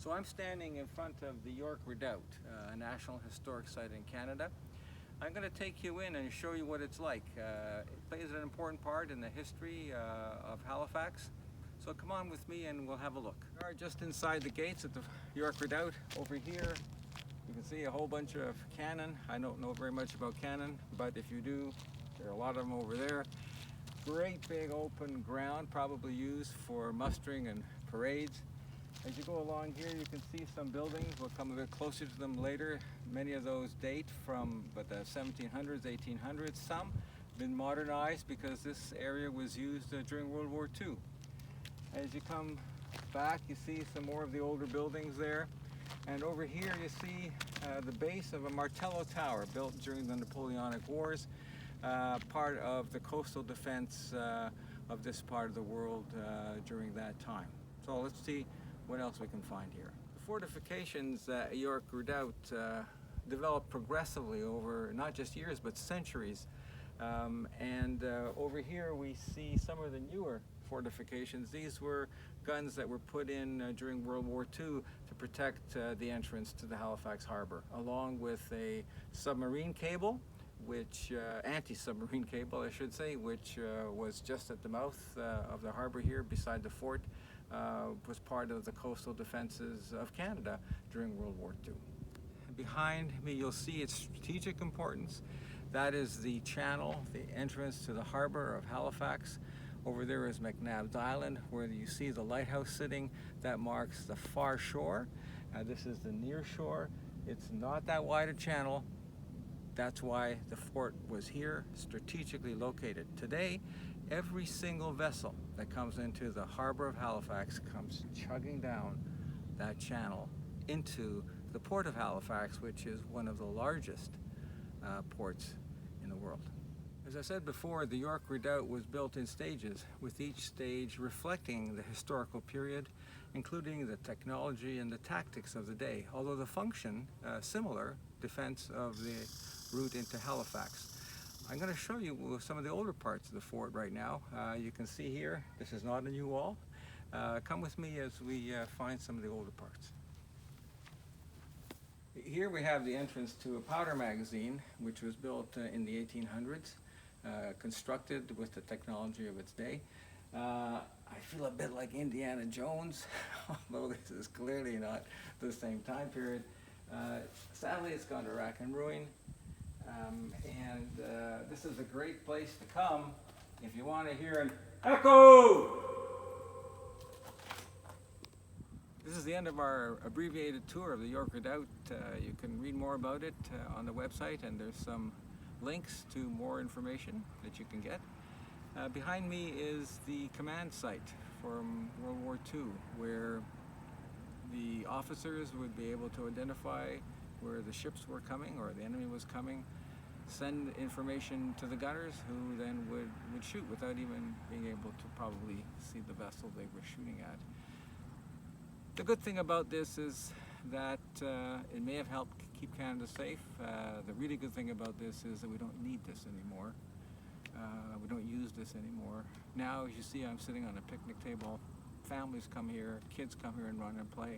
So I'm standing in front of the York Redoubt, a National Historic Site in Canada. I'm going to take you in and show you what it's like. It plays an important part in the history of Halifax. So come on with me and we'll have a look. We are just inside the gates at the York Redoubt. Over here you can see a whole bunch of cannon. I don't know very much about cannon, but if you do, there are a lot of them over there. Great big open ground, probably used for mustering and parades. As you go along here, you can see some buildings. We'll come a bit closer to them later. Many of those date from the 1700s, 1800s. Some have been modernized because this area was used during World War II. As you come back, you see some more of the older buildings there. And over here you see the base of a Martello Tower built during the Napoleonic Wars, part of the coastal defense of this part of the world during that time. So let's see what else we can find here. The fortifications at York Redoubt developed progressively over not just years but centuries. Over here we see some of the newer fortifications. These were guns that were put in during World War II to protect the entrance to the Halifax Harbour, along with a submarine cable, which anti-submarine cable I should say, which was just at the mouth of the harbour here beside the fort. Was part of the coastal defenses of Canada during World War II. Behind me you'll see its strategic importance. That is the channel, the entrance to the harbour of Halifax. Over there is McNabb's Island, where you see the lighthouse sitting. That marks the far shore. This is the near shore. It's not that wide a channel. That's why the fort was here, strategically located. Today, every single vessel that comes into the harbor of Halifax comes chugging down that channel into the port of Halifax, which is one of the largest ports in the world. As I said before, the York Redoubt was built in stages, with each stage reflecting the historical period, including the technology and the tactics of the day, although the function similar, defense of the route into Halifax. I'm going to show you some of the older parts of the fort right now. You can see here, this is not a new wall. Come with me as we find some of the older parts. Here we have the entrance to a powder magazine, which was built in the 1800s, constructed with the technology of its day. I feel a bit like Indiana Jones, although this is clearly not the same time period. Sadly, it's gone to rack and ruin. This is a great place to come if you want to hear an echo. This is the end of our abbreviated tour of the York Redoubt. You can read more about it on the website, and there's some links to more information that you can get. Behind me is the command site from World War II, where the officers would be able to identify where the ships were coming or the enemy was coming, send information to the gunners, who then would shoot without even being able to probably see the vessel they were shooting at. The good thing about this is that it may have helped keep Canada safe. The really good thing about this is that we don't need this anymore. We don't use this anymore. Now, as you see, I'm sitting on a picnic table. Families come here, kids come here and run and play.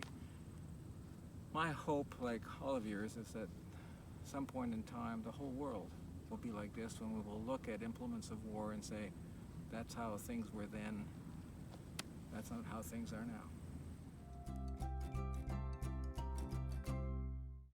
My hope, like all of yours, is that at some point in time, the whole world will be like this, when we will look at implements of war and say, that's how things were then, that's not how things are now.